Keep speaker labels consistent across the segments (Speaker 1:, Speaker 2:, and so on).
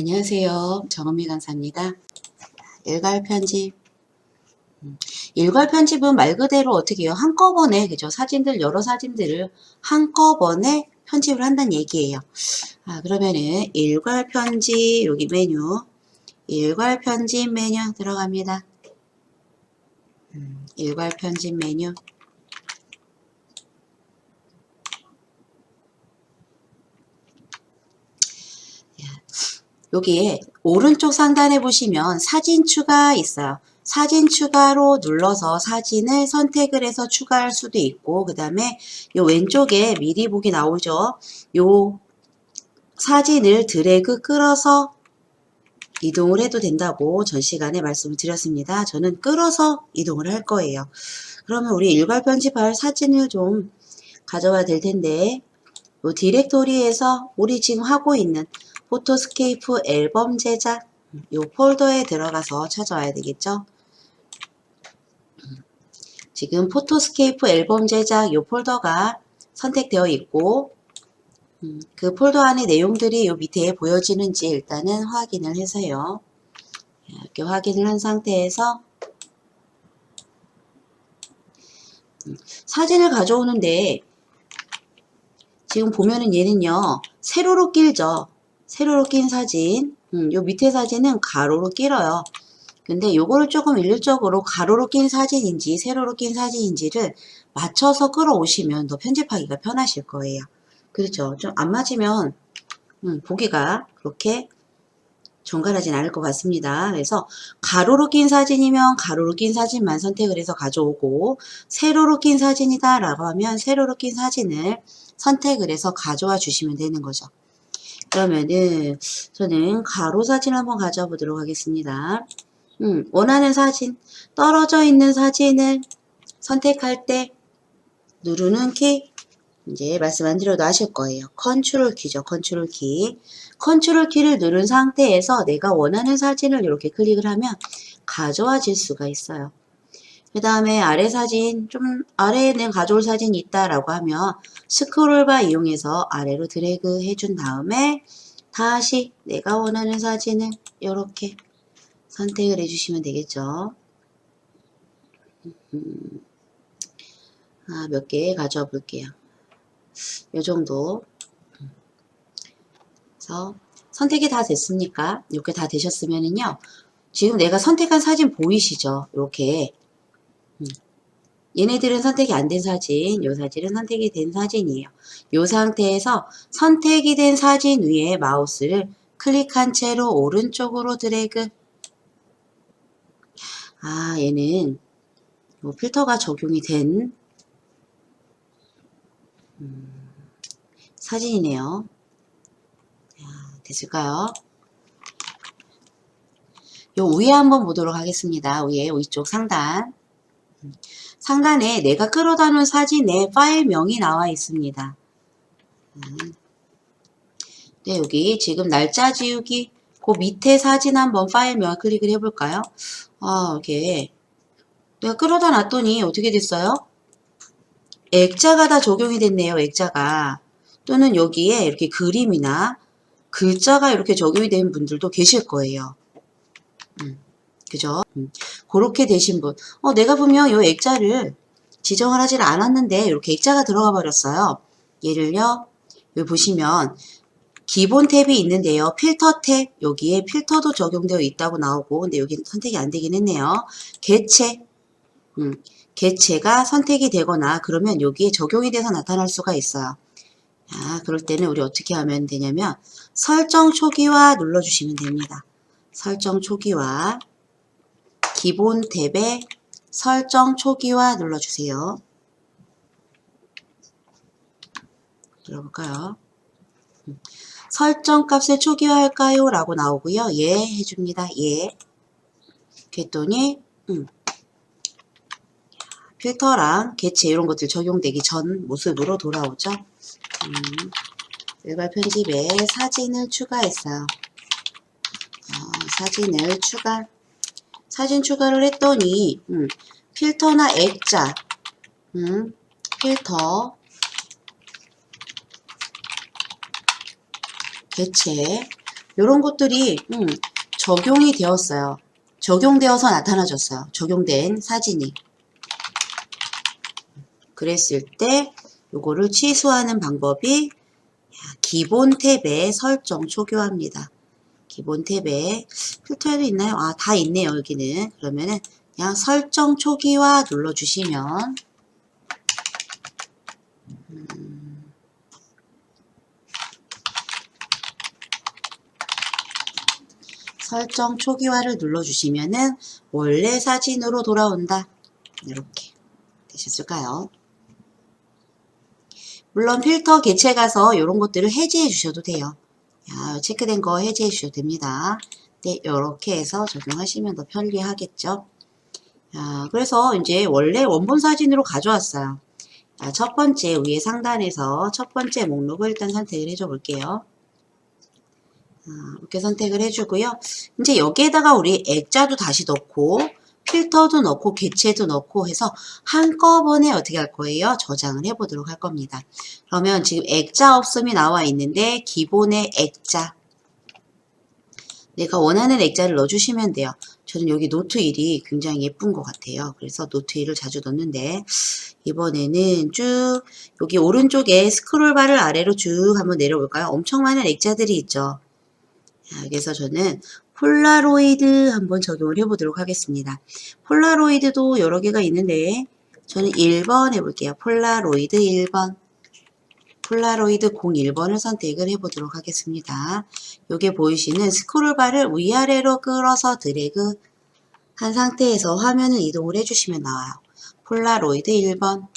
Speaker 1: 안녕하세요. 정은미 강사입니다. 일괄 편집. 일괄 편집은 말 그대로 어떻게 해요? 한꺼번에, 그죠? 여러 사진들을 한꺼번에 편집을 한다는 얘기예요. 그러면은 일괄 편집, 여기 메뉴, 일괄 편집 메뉴 들어갑니다. 일괄 편집 메뉴. 여기에 오른쪽 상단에 보시면 사진 추가 있어요. 사진 추가로 눌러서 사진을 선택을 해서 추가할 수도 있고, 그 다음에 요 왼쪽에 미리 보기 나오죠. 요 사진을 드래그 끌어서 이동을 해도 된다고 전 시간에 말씀을 드렸습니다. 저는 끌어서 이동을 할 거예요. 그러면 우리 일괄 편집할 사진을 좀 가져와야 될 텐데, 요 디렉토리에서 우리 지금 하고 있는 포토스케이프 앨범 제작 요 폴더에 들어가서 찾아와야 되겠죠. 지금 포토스케이프 앨범 제작 요 폴더가 선택되어 있고 그 폴더 안에 내용들이 요 밑에 보여지는지 일단은 확인을 해서요. 이렇게 확인을 한 상태에서 사진을 가져오는데 지금 보면은 얘는요 세로로 길죠. 세로로 낀 사진. 요 밑에 사진은 가로로 길어요. 근데 요거를 조금 일률적으로 가로로 낀 사진인지 세로로 낀 사진인지를 맞춰서 끌어오시면 더 편집하기가 편하실 거예요. 그렇죠. 좀 안 맞으면 보기가 그렇게 정갈하진 않을 것 같습니다. 그래서 가로로 낀 사진이면 가로로 낀 사진만 선택을 해서 가져오고 세로로 낀 사진이다 라고 하면 세로로 낀 사진을 선택을 해서 가져와 주시면 되는 거죠. 그러면은 저는 가로 사진 한번 가져와 보도록 하겠습니다. 원하는 사진, 떨어져 있는 사진을 선택할 때 누르는 키, 이제 말씀 안 드려도 아실 거예요. 컨트롤 키죠. 컨트롤 키. 컨트롤 키를 누른 상태에서 내가 원하는 사진을 이렇게 클릭을 하면 가져와질 수가 있어요. 그 다음에 아래 사진, 좀 아래에는 가져올 사진이 있다라고 하면 스크롤바 이용해서 아래로 드래그 해준 다음에 다시 내가 원하는 사진을 이렇게 선택을 해주시면 되겠죠. 몇 개 가져와 볼게요. 요 정도. 그래서 선택이 다 됐습니까? 이렇게 다 되셨으면은요. 지금 내가 선택한 사진 보이시죠? 이렇게. 얘네들은 선택이 안 된 사진, 요 사진은 선택이 된 사진이에요. 요 상태에서 선택이 된 사진 위에 마우스를 클릭한 채로 오른쪽으로 드래그. 얘는 요 필터가 적용이 된 사진이네요. 됐을까요? 요 위에 한번 보도록 하겠습니다. 위쪽 상단. 상단에 내가 끌어다 놓은 사진의 파일명이 나와 있습니다. 네, 여기 지금 날짜 지우기 그 밑에 사진 한번 파일명 클릭을 해볼까요? 이렇게 내가 끌어다 놨더니 어떻게 됐어요? 액자가 다 적용이 됐네요. 액자가. 또는 여기에 이렇게 그림이나 글자가 이렇게 적용이 된 분들도 계실 거예요. 그죠? 그렇게 되신 분. 내가 분명 이 액자를 지정을 하질 않았는데 이렇게 액자가 들어가 버렸어요. 얘를요. 여기 보시면 기본 탭이 있는데요. 필터 탭, 여기에 필터도 적용되어 있다고 나오고, 근데 여기 선택이 안 되긴 했네요. 개체, 개체가 선택이 되거나 그러면 여기에 적용이 돼서 나타날 수가 있어요. 그럴 때는 우리 어떻게 하면 되냐면 설정 초기화 눌러주시면 됩니다. 설정 초기화, 기본 탭에 설정 초기화 눌러주세요. 눌러볼까요? 설정 값을 초기화할까요? 라고 나오고요. 예 해줍니다. 예. 그랬더니 필터랑 개체 이런 것들 적용되기 전 모습으로 돌아오죠. 일괄 편집에 사진을 추가했어요. 사진 추가를 했더니 필터나 액자, 필터, 개체 이런 것들이 적용이 되었어요. 적용되어서 나타나졌어요. 적용된 사진이. 그랬을 때 요거를 취소하는 방법이 기본 탭에 설정 초기화입니다. 기본 탭에 필터에도 있나요? 아, 다 있네요. 여기는. 그러면은 그냥 설정 초기화 눌러주시면 설정 초기화를 눌러주시면은 원래 사진으로 돌아온다. 이렇게 되셨을까요? 물론 필터 개체 가서 이런 것들을 해제해 주셔도 돼요. 체크된 거 해제해 주셔도 됩니다. 네, 이렇게 해서 적용하시면 더 편리하겠죠. 그래서 이제 원래 원본 사진으로 가져왔어요. 첫 번째 위에 상단에서 첫 번째 목록을 일단 선택을 해줘 볼게요. 이렇게 선택을 해주고요. 이제 여기에다가 우리 액자도 다시 넣고 필터도 넣고 개체도 넣고 해서 한꺼번에 어떻게 할 거예요? 저장을 해보도록 할 겁니다. 그러면 지금 액자 없음이 나와 있는데 기본의 액자 내가 원하는 액자를 넣어주시면 돼요. 저는 여기 노트 1이 굉장히 예쁜 것 같아요. 그래서 노트 1을 자주 넣는데 이번에는 쭉 여기 오른쪽에 스크롤바를 아래로 쭉 한번 내려볼까요? 엄청 많은 액자들이 있죠. 그래서 저는 폴라로이드 한번 적용을 해보도록 하겠습니다. 폴라로이드도 여러 개가 있는데 저는 1번 해볼게요. 폴라로이드 1번. 폴라로이드 01번을 선택을 해보도록 하겠습니다. 여기 보이시는 스크롤바를 위아래로 끌어서 드래그 한 상태에서 화면을 이동을 해주시면 나와요. 폴라로이드 1번.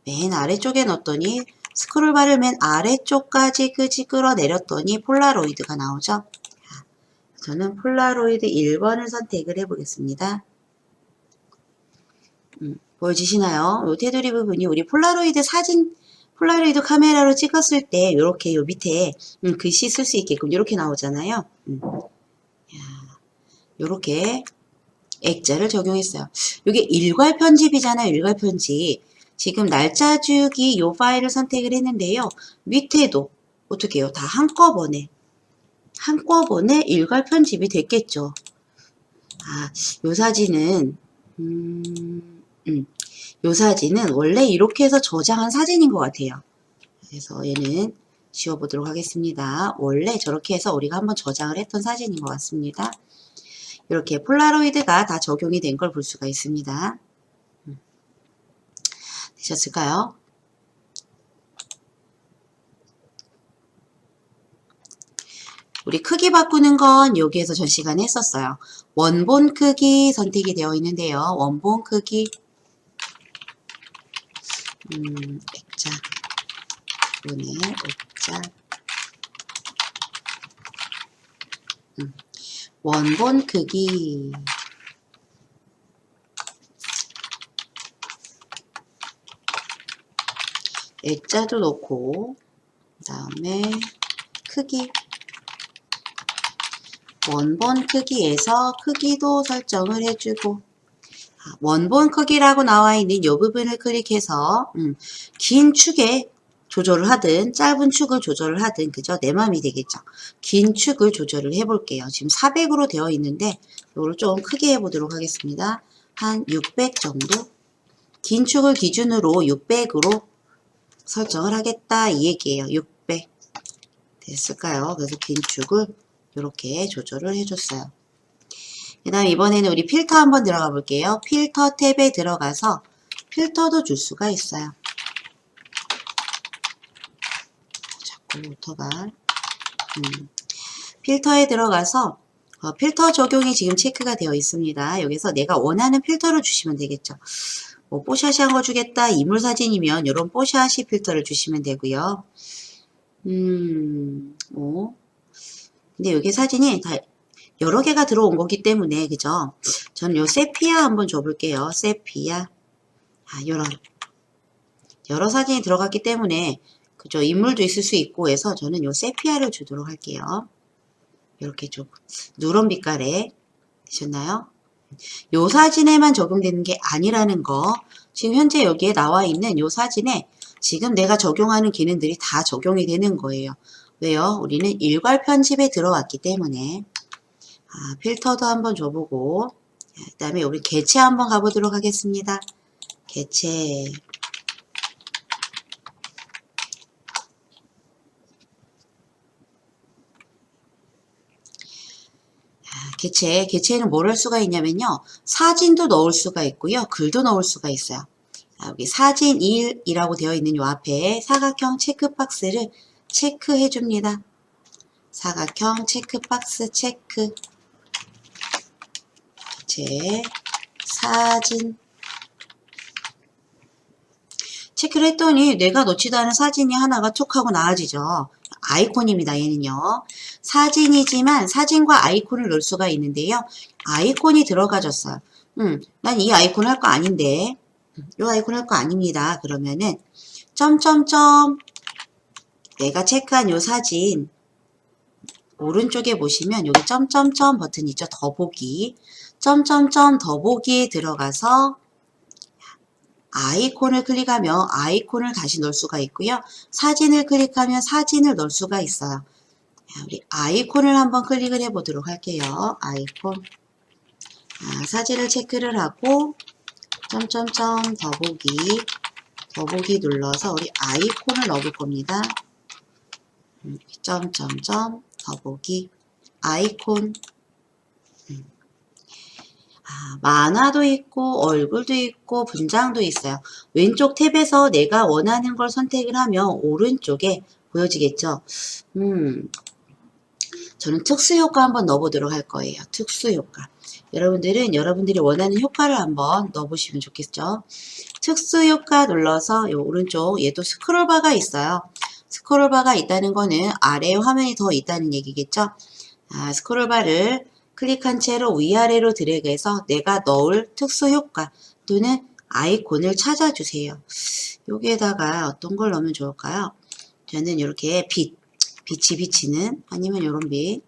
Speaker 1: 맨 아래쪽에 넣었더니 스크롤바를 맨 아래쪽까지 끌어내렸더니 폴라로이드가 나오죠. 저는 폴라로이드 1번을 선택을 해보겠습니다. 보여지시나요? 이 테두리 부분이 우리 폴라로이드 사진, 폴라로이드 카메라로 찍었을 때 이렇게 요 밑에 글씨 쓸 수 있게끔 이렇게 나오잖아요. 이렇게 액자를 적용했어요. 이게 일괄 편집이잖아요. 일괄 편집. 지금 날짜 주기 요 파일을 선택을 했는데요. 밑에도 어떻게 해요? 다 한꺼번에 일괄 편집이 됐겠죠. 요 사진은 요 사진은 원래 이렇게 해서 저장한 사진인 것 같아요. 그래서 얘는 지워보도록 하겠습니다. 원래 저렇게 해서 우리가 한번 저장을 했던 사진인 것 같습니다. 이렇게 폴라로이드가 다 적용이 된 걸 볼 수가 있습니다. 되셨을까요? 우리 크기 바꾸는 건 여기에서 전 시간에 했었어요. 원본 크기 선택이 되어 있는데요. 원본 크기 액자 원의 액자 원본 크기 액자도 넣고 그 다음에 크기 원본 크기에서 크기도 설정을 해주고 원본 크기라고 나와 있는 이 부분을 클릭해서 긴 축에 조절을 하든 짧은 축을 조절을 하든 그죠? 내 맘이 되겠죠. 긴 축을 조절을 해볼게요. 지금 400으로 되어 있는데 이걸 좀 크게 해보도록 하겠습니다. 한 600 정도? 긴 축을 기준으로 600으로 설정을 하겠다 이 얘기예요. 600 됐을까요? 그래서 긴 축을 이렇게 조절을 해줬어요. 그 다음 이번에는 우리 필터 한번 들어가 볼게요. 필터 탭에 들어가서 필터도 줄 수가 있어요. 자꾸 오토가 필터에 들어가서 필터 적용이 지금 체크가 되어 있습니다. 여기서 내가 원하는 필터를 주시면 되겠죠. 뭐 뽀샤시한 거 주겠다. 이물 사진이면 이런 뽀샤시 필터를 주시면 되고요. 근데 여기 사진이 다 여러 개가 들어온 거기 때문에 그죠? 저는 요 세피아 한번 줘볼게요. 세피아. 여러 사진이 들어갔기 때문에 그죠? 인물도 있을 수 있고 해서 저는 요 세피아를 주도록 할게요. 이렇게 좀 누런 빛깔에 되셨나요? 요 사진에만 적용되는 게 아니라는 거 지금 현재 여기에 나와 있는 요 사진에 지금 내가 적용하는 기능들이 다 적용이 되는 거예요. 왜요? 우리는 일괄 편집에 들어왔기 때문에. 필터도 한번 줘보고, 그 다음에 우리 개체 한번 가보도록 하겠습니다. 개체. 개체에는 뭘 할 수가 있냐면요. 사진도 넣을 수가 있고요. 글도 넣을 수가 있어요. 여기 사진 1이라고 되어 있는 요 앞에 사각형 체크박스를 체크해 줍니다. 사각형 체크박스 체크. 개체, 사진. 체크를 했더니 내가 넣지도 않은 사진이 하나가 툭 하고 나와지죠. 아이콘입니다. 얘는요. 사진이지만 사진과 아이콘을 넣을 수가 있는데요. 아이콘이 들어가졌어요. 난 이 아이콘 할 거 아닌데 이 아이콘 할 거 아닙니다. 그러면은 점점점 내가 체크한 요 사진 오른쪽에 보시면 여기 점점점 버튼 있죠. 더보기. 점점점 더보기에 들어가서 아이콘을 클릭하면 아이콘을 다시 넣을 수가 있고요. 사진을 클릭하면 사진을 넣을 수가 있어요. 우리 아이콘을 한번 클릭을 해 보도록 할게요. 아이콘. 사진을 체크를 하고 점점점 더보기 눌러서 우리 아이콘을 넣어볼 겁니다. 점점점 더보기 아이콘. 만화도 있고 얼굴도 있고 분장도 있어요. 왼쪽 탭에서 내가 원하는 걸 선택을 하면 오른쪽에 보여지겠죠. 저는 특수효과 한번 넣어보도록 할 거예요. 특수효과. 여러분들은 여러분들이 원하는 효과를 한번 넣어보시면 좋겠죠. 특수효과 눌러서 요 오른쪽 얘도 스크롤바가 있어요. 스크롤바가 있다는 거는 아래에 화면이 더 있다는 얘기겠죠. 스크롤바를 클릭한 채로 위아래로 드래그해서 내가 넣을 특수효과 또는 아이콘을 찾아주세요. 여기에다가 어떤 걸 넣으면 좋을까요? 저는 이렇게 빛이 비치는 아니면 이런 빛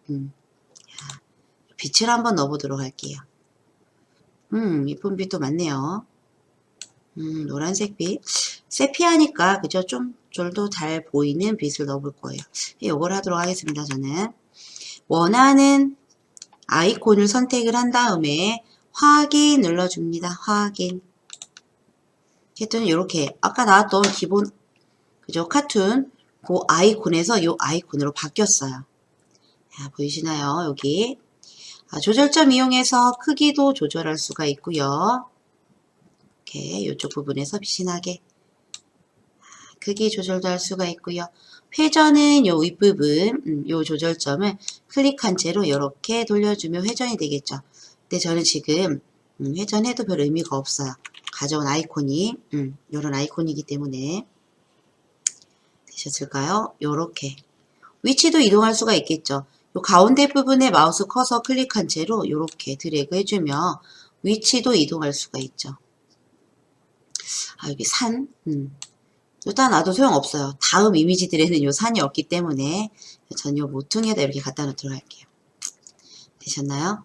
Speaker 1: 빛을 한번 넣어보도록 할게요. 예쁜 빛도 많네요. 노란색 빛. 세피하니까 그죠? 좀 더 잘 보이는 빛을 넣어볼 거예요. 이걸 하도록 하겠습니다. 저는 원하는 아이콘을 선택을 한 다음에 확인 눌러줍니다. 확인. 했더니 이렇게 아까 나왔던 기본 그죠? 카툰 그 아이콘에서 이 아이콘으로 바뀌었어요. 보이시나요? 여기 조절점 이용해서 크기도 조절할 수가 있고요. 이렇게 이쪽 부분에서 빛이 나게 크기 조절도 할 수가 있고요. 회전은 요 윗부분 요 조절점을 클릭한 채로 이렇게 돌려주면 회전이 되겠죠. 근데 저는 지금 회전해도 별 의미가 없어요. 가져온 아이콘이 요런 아이콘이기 때문에 되셨을까요? 요렇게 위치도 이동할 수가 있겠죠. 요 가운데 부분에 마우스 커서 클릭한 채로 요렇게 드래그 해주면 위치도 이동할 수가 있죠. 여기 산 일단 놔도 소용없어요. 다음 이미지들에는 요 산이 없기 때문에 전 요 모퉁이에다 이렇게 갖다 놓도록 할게요. 되셨나요?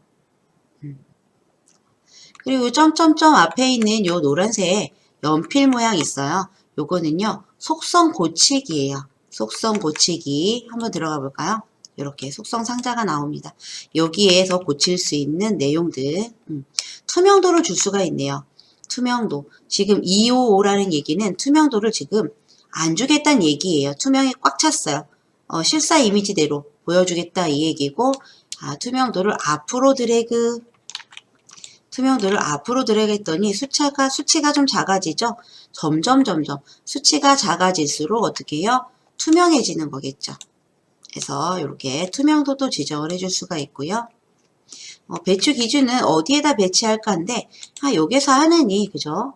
Speaker 1: 그리고 요 점점점 앞에 있는 요 노란색 연필 모양 있어요. 요거는요 속성 고치기예요. 속성 고치기 한번 들어가 볼까요? 이렇게 속성 상자가 나옵니다. 여기에서 고칠 수 있는 내용들 투명도를 줄 수가 있네요. 투명도. 지금 255라는 얘기는 투명도를 지금 안 주겠다는 얘기예요. 투명이 꽉 찼어요. 실사 이미지대로 보여주겠다 이 얘기고 투명도를 앞으로 드래그 투명도를 앞으로 드래그 했더니 수치가 좀 작아지죠. 점점 수치가 작아질수록 어떻게 해요? 투명해지는 거겠죠. 그래서 이렇게 투명도도 지정을 해줄 수가 있고요. 배치 기준은 어디에다 배치할까 한데 여기에서 하느니 그죠?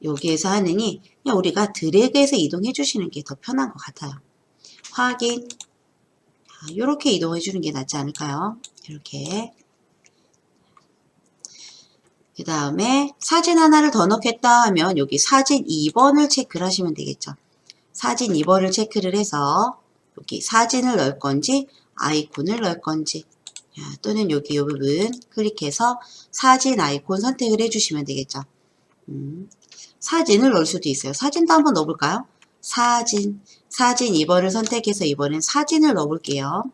Speaker 1: 여기에서 하느니 그냥 우리가 드래그해서 이동해 주시는 게 더 편한 것 같아요. 확인. 이렇게 이동해 주는 게 낫지 않을까요? 이렇게. 그 다음에 사진 하나를 더 넣겠다 하면 여기 사진 2번을 체크를 하시면 되겠죠. 사진 2번을 체크를 해서 여기 사진을 넣을 건지 아이콘을 넣을 건지 또는 여기 이 부분 클릭해서 사진 아이콘 선택을 해주시면 되겠죠. 사진을 넣을 수도 있어요. 사진도 한번 넣어볼까요? 사진 2번을 선택해서 이번엔 사진을 넣어볼게요.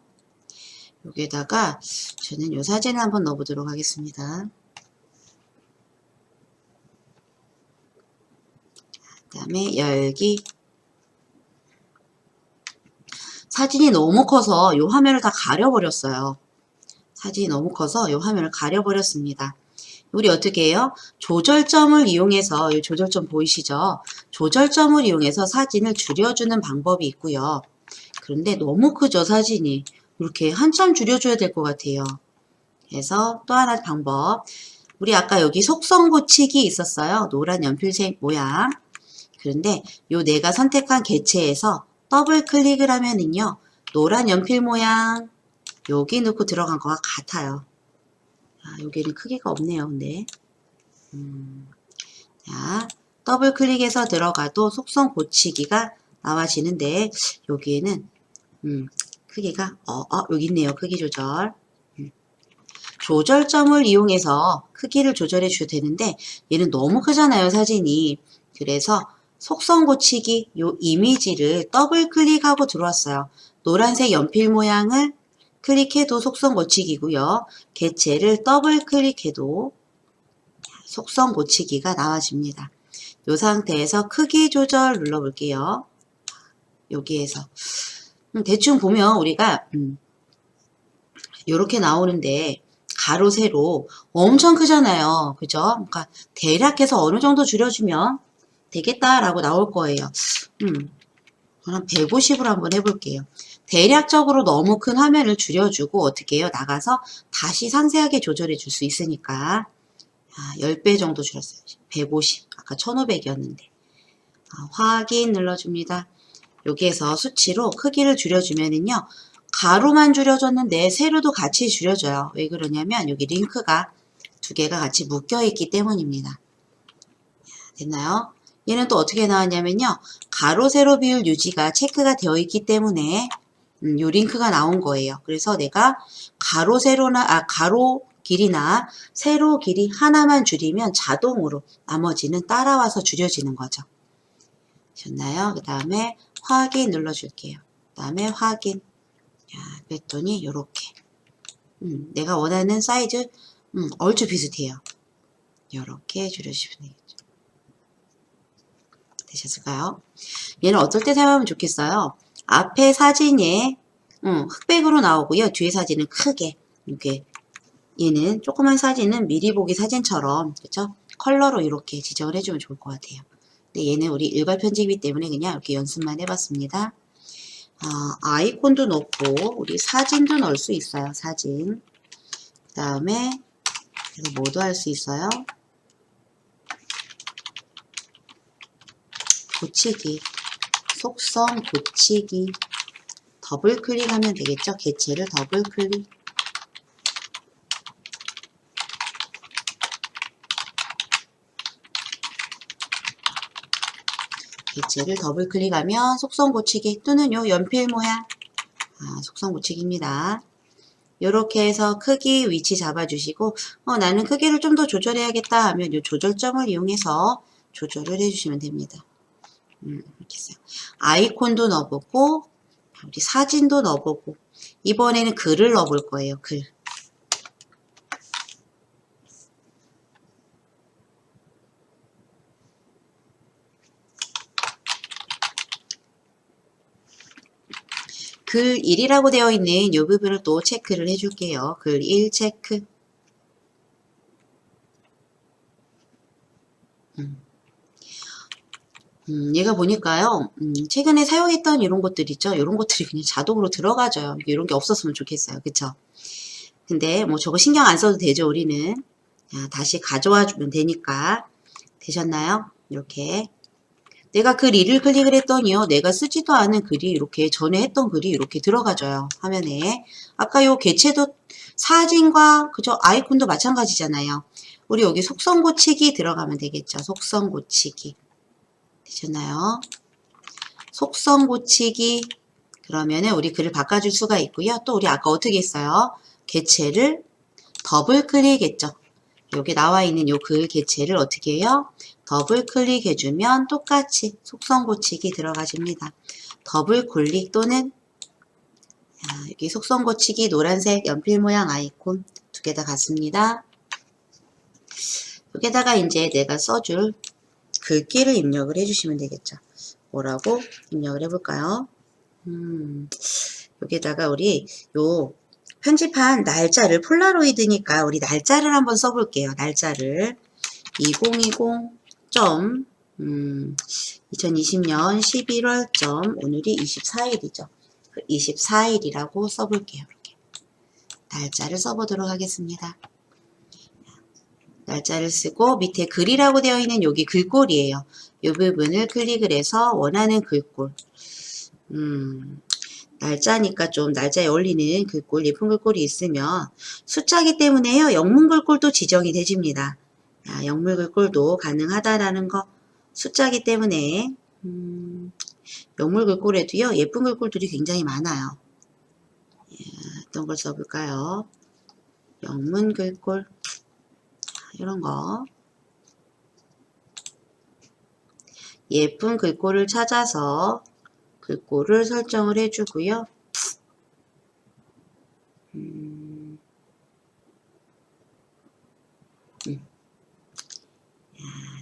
Speaker 1: 여기에다가 저는 이 사진을 한번 넣어보도록 하겠습니다. 그 다음에 열기. 사진이 너무 커서 이 화면을 다 가려버렸어요. 사진이 너무 커서 이 화면을 가려버렸습니다. 우리 어떻게 해요? 조절점을 이용해서, 이 조절점 보이시죠? 조절점을 이용해서 사진을 줄여주는 방법이 있고요. 그런데 너무 크죠, 사진이. 이렇게 한참 줄여줘야 될 것 같아요. 그래서 또 하나 방법. 우리 아까 여기 속성 고치기 있었어요. 노란 연필색 모양. 그런데 요 내가 선택한 개체에서 더블 클릭을 하면은요. 노란 연필 모양 여기 넣고 들어간 거와 같아요. 아, 여기는 크기가 없네요. 근데 자, 더블 클릭해서 들어가도 속성 고치기가 나와지는데 여기에는 크기가 여기 있네요. 크기 조절. 조절점을 이용해서 크기를 조절해 줘도 되는데 얘는 너무 크잖아요. 사진이. 그래서 속성 고치기 요 이미지를 더블 클릭하고 들어왔어요. 노란색 연필 모양을 클릭해도 속성 고치기고요. 개체를 더블 클릭해도 속성 고치기가 나와집니다. 이 상태에서 크기 조절 눌러볼게요. 여기에서 대충 보면 우리가 이렇게 나오는데 가로 세로 엄청 크잖아요. 그죠? 그러니까 대략해서 어느 정도 줄여주면 되겠다라고 나올 거예요. 그럼 150으로 한번 해볼게요. 대략적으로 너무 큰 화면을 줄여주고 어떻게 해요? 나가서 다시 상세하게 조절해 줄 수 있으니까 10배 정도 줄였어요. 150, 아까 1500이었는데 확인 눌러줍니다. 여기에서 수치로 크기를 줄여주면은요. 가로만 줄여줬는데 세로도 같이 줄여줘요. 왜 그러냐면 여기 링크가 두 개가 같이 묶여 있기 때문입니다. 됐나요? 얘는 또 어떻게 나왔냐면요. 가로 세로 비율 유지가 체크가 되어 있기 때문에 요 링크가 나온 거예요. 그래서 내가 가로 세로나 가로 길이나 세로 길이 하나만 줄이면 자동으로 나머지는 따라와서 줄여지는 거죠. 됐나요? 그 다음에 확인 눌러줄게요. 그 다음에 확인. 그랬더니 요렇게 내가 원하는 사이즈 얼추 비슷해요. 요렇게 줄여주시면 되겠죠. 되셨을까요? 얘는 어떨 때 사용하면 좋겠어요? 앞에 사진에 흑백으로 나오고요. 뒤에 사진은 크게 이렇게 얘는 조그만 사진은 미리 보기 사진처럼 그렇죠? 컬러로 이렇게 지정을 해주면 좋을 것 같아요. 근데 얘는 우리 일괄 편집이기 때문에 그냥 이렇게 연습만 해봤습니다. 아이콘도 넣고 우리 사진도 넣을 수 있어요. 사진. 그 다음에 그래서 뭐도 할 수 있어요. 고치기. 속성 고치기. 더블 클릭하면 되겠죠. 개체를 더블 클릭. 개체를 더블 클릭하면 속성 고치기 또는 요 연필 모양 속성 고치기입니다. 이렇게 해서 크기 위치 잡아주시고 나는 크기를 좀 더 조절해야겠다 하면 요 조절점을 이용해서 조절을 해주시면 됩니다. 이렇게 해서 아이콘도 넣어보고 우리 사진도 넣어보고 이번에는 글을 넣어볼 거예요. 글 1이라고 되어 있는 이 부분을 또 체크를 해줄게요. 글 1 체크. 얘가 보니까요. 최근에 사용했던 이런 것들 있죠. 이런 것들이 그냥 자동으로 들어가져요. 이런 게 없었으면 좋겠어요. 그쵸? 근데 뭐 저거 신경 안 써도 되죠. 우리는. 다시 가져와 주면 되니까. 되셨나요? 이렇게. 내가 글 1을 클릭을 했더니요. 내가 쓰지도 않은 글이 이렇게 전에 했던 글이 이렇게 들어가져요. 화면에. 아까 요 개체도 사진과 그저 아이콘도 마찬가지잖아요. 우리 여기 속성 고치기 들어가면 되겠죠. 속성 고치기. 되셨나요? 속성 고치기. 그러면은 우리 글을 바꿔줄 수가 있고요. 또 우리 아까 어떻게 했어요? 개체를 더블 클릭했죠. 여기 나와 있는 요 글 개체를 어떻게 해요? 더블 클릭해주면 똑같이 속성 고치기 들어가집니다. 더블 클릭 또는 여기 속성 고치기 노란색 연필 모양 아이콘 두 개 다 같습니다. 여기다가 이제 내가 써줄 글귀를 입력을 해주시면 되겠죠. 뭐라고 입력을 해볼까요? 여기다가 우리 요 편집한 날짜를 폴라로이드니까 우리 날짜를 한번 써볼게요. 날짜를 2020년 11월 오늘이 24일이죠. 24일이라고 써볼게요. 이렇게 날짜를 써보도록 하겠습니다. 날짜를 쓰고 밑에 글이라고 되어 있는 여기 글꼴이에요. 이 부분을 클릭을 해서 원하는 글꼴. 날짜니까 좀 날짜에 어울리는 글꼴, 예쁜 글꼴이 있으면 숫자기 때문에요. 영문 글꼴도 지정이 되집니다. 영문 글꼴도 가능하다라는 거. 숫자기 때문에 영문 글꼴에도요. 예쁜 글꼴들이 굉장히 많아요. 어떤 걸 써볼까요? 영문 글꼴 이런 거. 예쁜 글꼴을 찾아서 글꼴을 설정을 해주고요.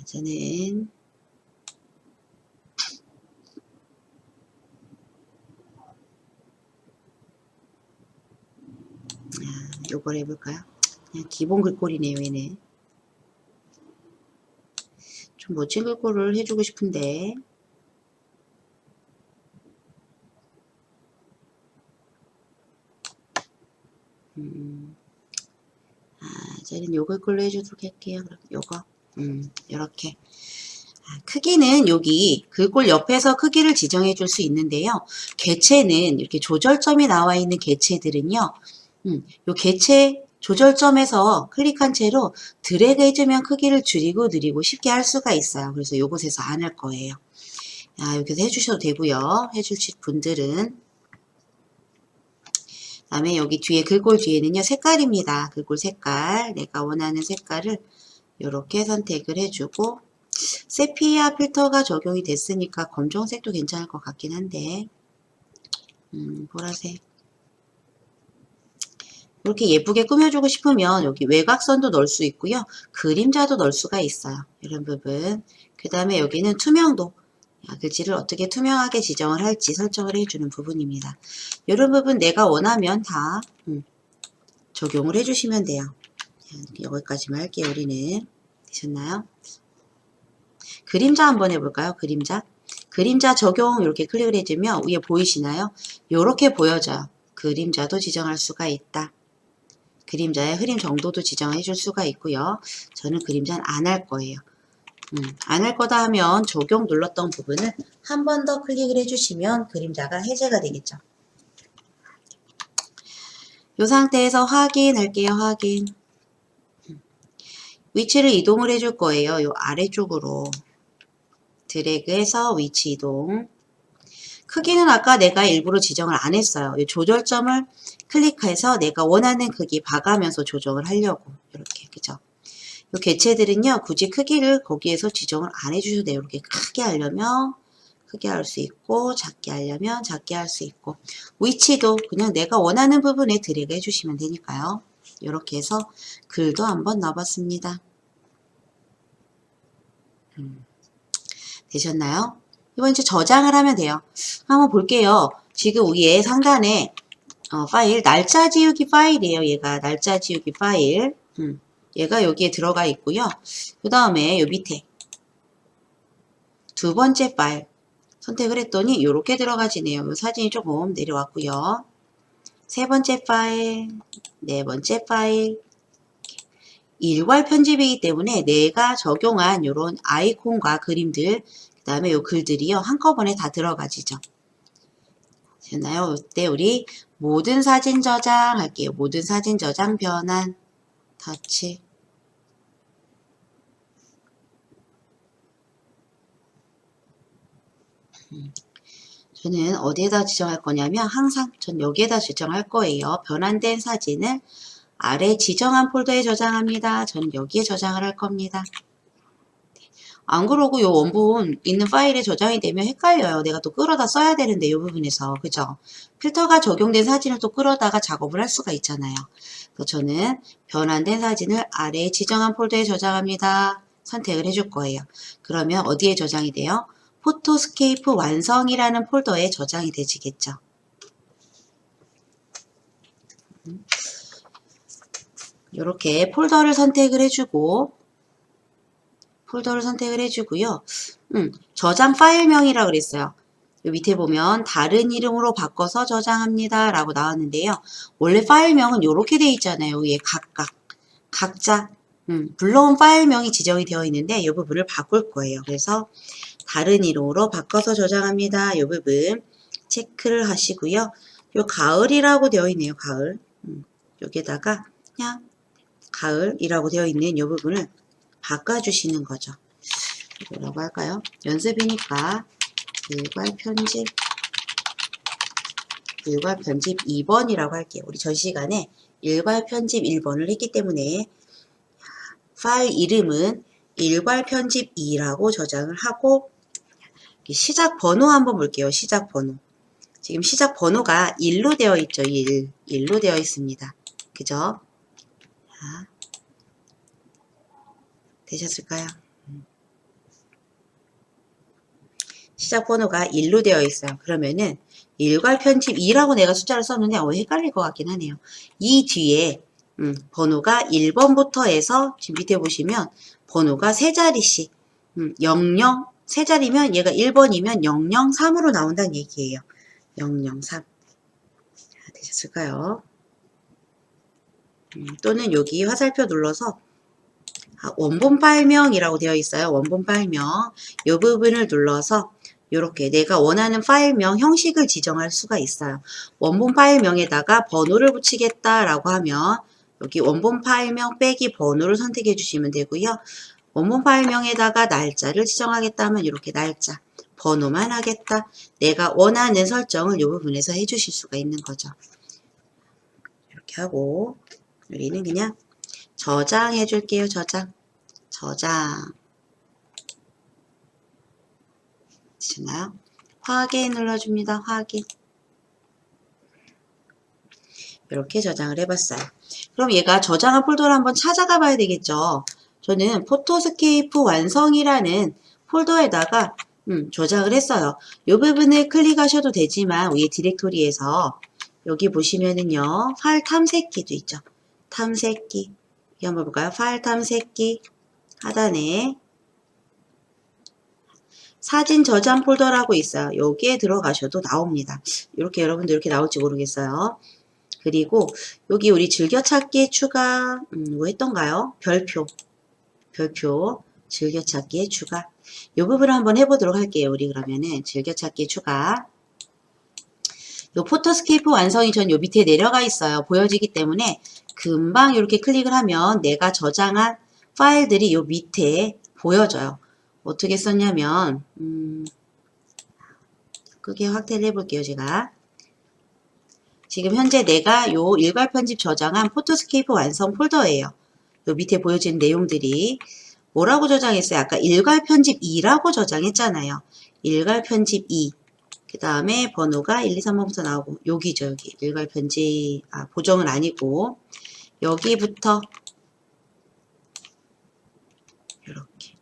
Speaker 1: 저는 요걸 해볼까요? 그냥 기본 글꼴이네요, 얘는. 좀 멋진 글꼴을 해주고 싶은데 저는 요 글꼴로 해주도록 할게요. 요거 요렇게 크기는 여기 글꼴 옆에서 크기를 지정해 줄 수 있는데요. 개체는 이렇게 조절점이 나와 있는 개체들은요. 요 개체 조절점에서 클릭한 채로 드래그 해주면 크기를 줄이고 늘리고 쉽게 할 수가 있어요. 그래서 요곳에서 안 할 거예요. 여기서 해주셔도 되고요. 해주실 분들은. 다음에 여기 뒤에 글꼴 뒤에는요. 색깔입니다. 글꼴 색깔. 내가 원하는 색깔을 이렇게 선택을 해주고 세피아 필터가 적용이 됐으니까 검정색도 괜찮을 것 같긴 한데 보라색. 이렇게 예쁘게 꾸며주고 싶으면 여기 외곽선도 넣을 수 있고요. 그림자도 넣을 수가 있어요. 이런 부분. 그 다음에 여기는 투명도. 글씨를 어떻게 투명하게 지정을 할지 설정을 해주는 부분입니다. 이런 부분 내가 원하면 다 적용을 해주시면 돼요. 여기까지만 할게요. 우리는. 되셨나요? 그림자 한번 해볼까요? 그림자 적용 이렇게 클릭을 해주면 위에 보이시나요? 이렇게 보여져요. 그림자도 지정할 수가 있다. 그림자의 흐림 정도도 지정해 줄 수가 있고요. 저는 그림자는 안 할 거예요. 안 할 거다 하면 적용 눌렀던 부분을 한 번 더 클릭을 해주시면 그림자가 해제가 되겠죠. 이 상태에서 확인할게요. 확인. 위치를 이동을 해줄 거예요. 이 아래쪽으로 드래그해서 위치 이동. 크기는 아까 내가 일부러 지정을 안 했어요. 이 조절점을 클릭해서 내가 원하는 크기 봐가면서 조정을 하려고. 이렇게, 그죠? 이 개체들은요, 굳이 크기를 거기에서 지정을 안 해주셔도 돼요. 이렇게 크게 하려면 크게 할 수 있고, 작게 하려면 작게 할 수 있고, 위치도 그냥 내가 원하는 부분에 드래그 해주시면 되니까요. 이렇게 해서 글도 한번 넣어봤습니다. 되셨나요? 이번 이제 저장을 하면 돼요. 한번 볼게요. 지금 위에 상단에 파일, 날짜 지우기 파일이에요. 얘가 날짜 지우기 파일. 얘가 여기에 들어가 있고요. 그 다음에 요 밑에 두 번째 파일 선택을 했더니 이렇게 들어가지네요. 요 사진이 조금 내려왔고요. 세 번째 파일, 네 번째 파일. 일괄 편집이기 때문에 내가 적용한 이런 아이콘과 그림들, 그 다음에 요 글들이요 한꺼번에 다 들어가지죠. 됐나요? 이때 우리 모든 사진 저장 할게요. 모든 사진 저장 변환 터치. 저는 어디에다 지정할 거냐면 항상 전 여기에다 지정할 거예요. 변환된 사진을 아래 지정한 폴더에 저장합니다. 저는 여기에 저장을 할 겁니다. 안 그러고 요 원본 있는 파일에 저장이 되면 헷갈려요. 내가 또 끌어다 써야 되는데 요 부분에서 그죠? 필터가 적용된 사진을 또 끌어다가 작업을 할 수가 있잖아요. 그래서 저는 변환된 사진을 아래에 지정한 폴더에 저장합니다. 선택을 해줄 거예요. 그러면 어디에 저장이 돼요? 포토스케이프 완성이라는 폴더에 저장이 되지겠죠. 이렇게 폴더를 선택을 해주고 저장 파일명이라고 그랬어요. 요 밑에 보면 다른 이름으로 바꿔서 저장합니다 라고 나왔는데요. 원래 파일명은 이렇게 돼 있잖아요. 위에 각자 불러온 파일명이 지정이 되어 있는데 이 부분을 바꿀 거예요. 그래서 다른 이름으로 바꿔서 저장합니다. 이 부분 체크를 하시고요. 요 가을이라고 되어 있네요. 가을. 여기에다가 그냥 가을이라고 되어 있는 이 부분을 바꿔주시는 거죠. 뭐라고 할까요? 연습이니까 일괄 편집 2번이라고 할게요. 우리 전 시간에 일괄 편집 1번을 했기 때문에 파일 이름은 일괄 편집 2라고 저장을 하고 시작 번호 한번 볼게요. 시작 번호. 지금 시작 번호가 1로 되어 있죠. 1로 되어 있습니다. 그죠? 자, 되셨을까요? 시작 번호가 1로 되어 있어요. 그러면은 일괄 편집 2라고 내가 숫자를 썼는데 헷갈릴 것 같긴 하네요. 이 뒤에 번호가 1번부터 해서 지금 밑에 보시면 번호가 세 자리씩 00 세 자리면 얘가 1번이면 003으로 나온다는 얘기예요. 003 되셨을까요? 또는 여기 화살표 눌러서 원본 파일명이라고 되어 있어요. 원본 파일명 이 부분을 눌러서 이렇게 내가 원하는 파일명 형식을 지정할 수가 있어요. 원본 파일명에다가 번호를 붙이겠다라고 하면 여기 원본 파일명 빼기 번호를 선택해 주시면 되고요. 원본 파일명에다가 날짜를 지정하겠다 하면 이렇게 날짜, 번호만 하겠다. 내가 원하는 설정을 이 부분에서 해 주실 수가 있는 거죠. 이렇게 하고 여기는 그냥 저장해 줄게요. 저장. 되셨나요? 확인 눌러줍니다. 확인. 이렇게 저장을 해봤어요. 그럼 얘가 저장한 폴더를 한번 찾아가 봐야 되겠죠. 저는 포토스케이프 완성이라는 폴더에다가 저장을 했어요. 이 부분을 클릭하셔도 되지만 위에 디렉토리에서 여기 보시면은요. 파일 탐색기도 있죠. 탐색기. 여기 한번 볼까요? 파일 탐색기 하단에 사진 저장 폴더라고 있어요. 여기에 들어가셔도 나옵니다. 이렇게 여러분들 이렇게 나올지 모르겠어요. 그리고 여기 우리 즐겨찾기에 추가 뭐 했던가요? 별표 즐겨찾기에 추가 이 부분을 한번 해보도록 할게요. 우리 그러면은 즐겨찾기에 추가 요 포토스케이프 완성이 전 요 밑에 내려가 있어요. 보여지기 때문에 금방 이렇게 클릭을 하면 내가 저장한 파일들이 요 밑에 보여져요. 어떻게 썼냐면 크게 확대를 해볼게요. 제가 지금 현재 내가 요 일괄 편집 저장한 포토스케이프 완성 폴더예요. 요 밑에 보여지는 내용들이 뭐라고 저장했어요? 아까 일괄 편집 2라고 저장했잖아요. 일괄 편집 2. 그 다음에 번호가 1, 2, 3번부터 나오고 여기죠. 여기 일괄 편집 보정은 아니고 여기부터 이렇게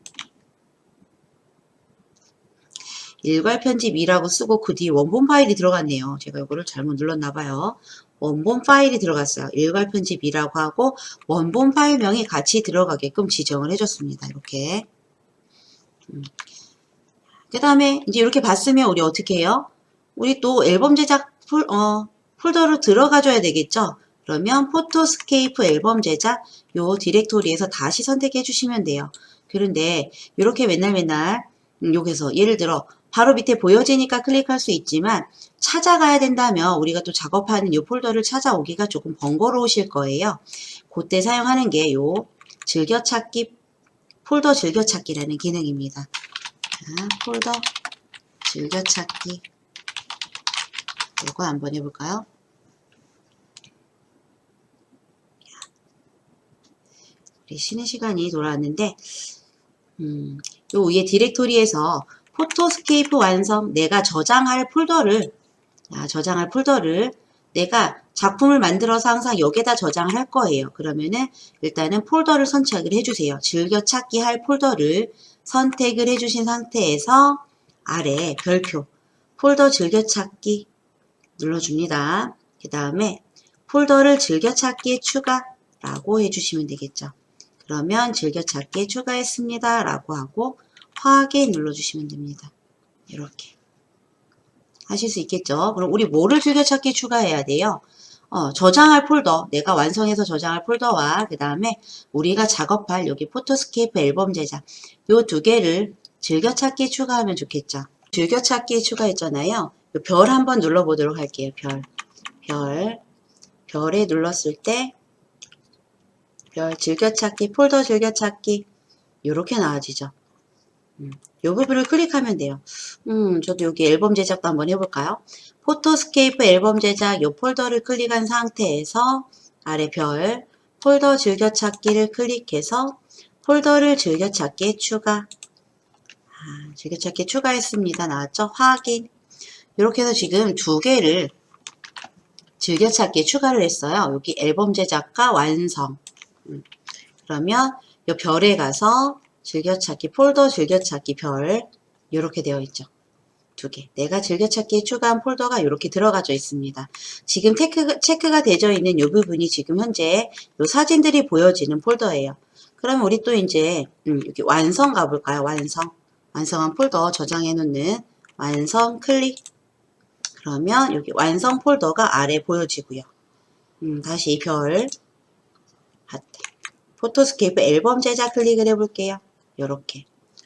Speaker 1: 일괄 편집 2라고 쓰고 그 뒤에 원본 파일이 들어갔네요. 제가 이거를 잘못 눌렀나봐요. 원본 파일이 들어갔어요. 일괄 편집 2라고 하고 원본 파일명이 같이 들어가게끔 지정을 해줬습니다. 이렇게. 그 다음에 이제 이렇게 봤으면 우리 어떻게 해요? 우리 또 앨범 제작 폴더로 들어가줘야 되겠죠? 그러면 포토스케이프 앨범 제작 요 디렉토리에서 다시 선택해 주시면 돼요. 그런데 이렇게 맨날 여기서 예를 들어 바로 밑에 보여지니까 클릭할 수 있지만 찾아가야 된다면 우리가 또 작업하는 이 폴더를 찾아오기가 조금 번거로우실 거예요. 그때 사용하는 게 요 즐겨찾기 폴더 즐겨찾기라는 기능입니다. 자, 폴더 즐겨찾기 이거 한번 해볼까요? 우리 쉬는 시간이 돌아왔는데, 요 위에 디렉토리에서 포토스케이프 완성, 내가 저장할 폴더를 내가 작품을 만들어서 항상 여기에다 저장을 할 거예요. 그러면은 일단은 폴더를 선택을 해주세요. 즐겨찾기 할 폴더를 선택을 해주신 상태에서 아래 별표 폴더 즐겨찾기 눌러줍니다. 그 다음에 폴더를 즐겨찾기에 추가라고 해주시면 되겠죠. 그러면 즐겨찾기에 추가했습니다 라고 하고 확인 눌러주시면 됩니다. 이렇게 하실 수 있겠죠. 그럼 우리 뭐를 즐겨찾기에 추가해야 돼요? 저장할 폴더, 내가 완성해서 저장할 폴더와 그 다음에 우리가 작업할 여기 포토스케이프 앨범 제작 요 두 개를 즐겨찾기에 추가하면 좋겠죠. 즐겨찾기에 추가했잖아요. 별 한번 눌러보도록 할게요. 별에 눌렀을 때 별 즐겨찾기, 폴더 즐겨찾기 이렇게 나와지죠. 이 부분을 클릭하면 돼요. 저도 여기 앨범 제작도 한번 해볼까요? 포토스케이프 앨범 제작 이 폴더를 클릭한 상태에서 아래 별 폴더 즐겨찾기를 클릭해서 폴더를 즐겨찾기에 추가. 즐겨찾기 추가했습니다. 나왔죠? 확인. 이렇게 해서 지금 두 개를 즐겨찾기에 추가를 했어요. 여기 앨범 제작과 완성. 그러면 이 별에 가서 즐겨찾기, 폴더 즐겨찾기 별 이렇게 되어 있죠. 두 개. 내가 즐겨찾기에 추가한 폴더가 이렇게 들어가져 있습니다. 지금 체크가 되어 있는 이 부분이 지금 현재 이 사진들이 보여지는 폴더예요. 그러면 우리 또 이제 여기 완성 가볼까요? 완성한 폴더 저장해 놓는 완성 클릭. 그러면 여기 완성 폴더가 아래 보여지고요. 다시 별 하트. 포토스케이프 앨범 제작 클릭을 해볼게요. 이렇게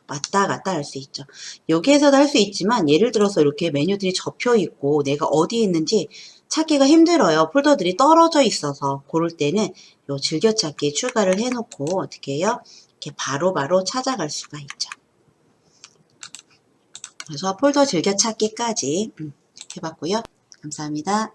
Speaker 1: 왔다 갔다 할 수 있죠. 여기에서도 할 수 있지만 예를 들어서 이렇게 메뉴들이 접혀 있고 내가 어디에 있는지 찾기가 힘들어요. 폴더들이 떨어져 있어서 그럴 때는 요 즐겨찾기에 추가를 해놓고 어떻게 해요? 이렇게 바로바로 찾아갈 수가 있죠. 그래서 폴더 즐겨찾기까지 해봤고요. 감사합니다.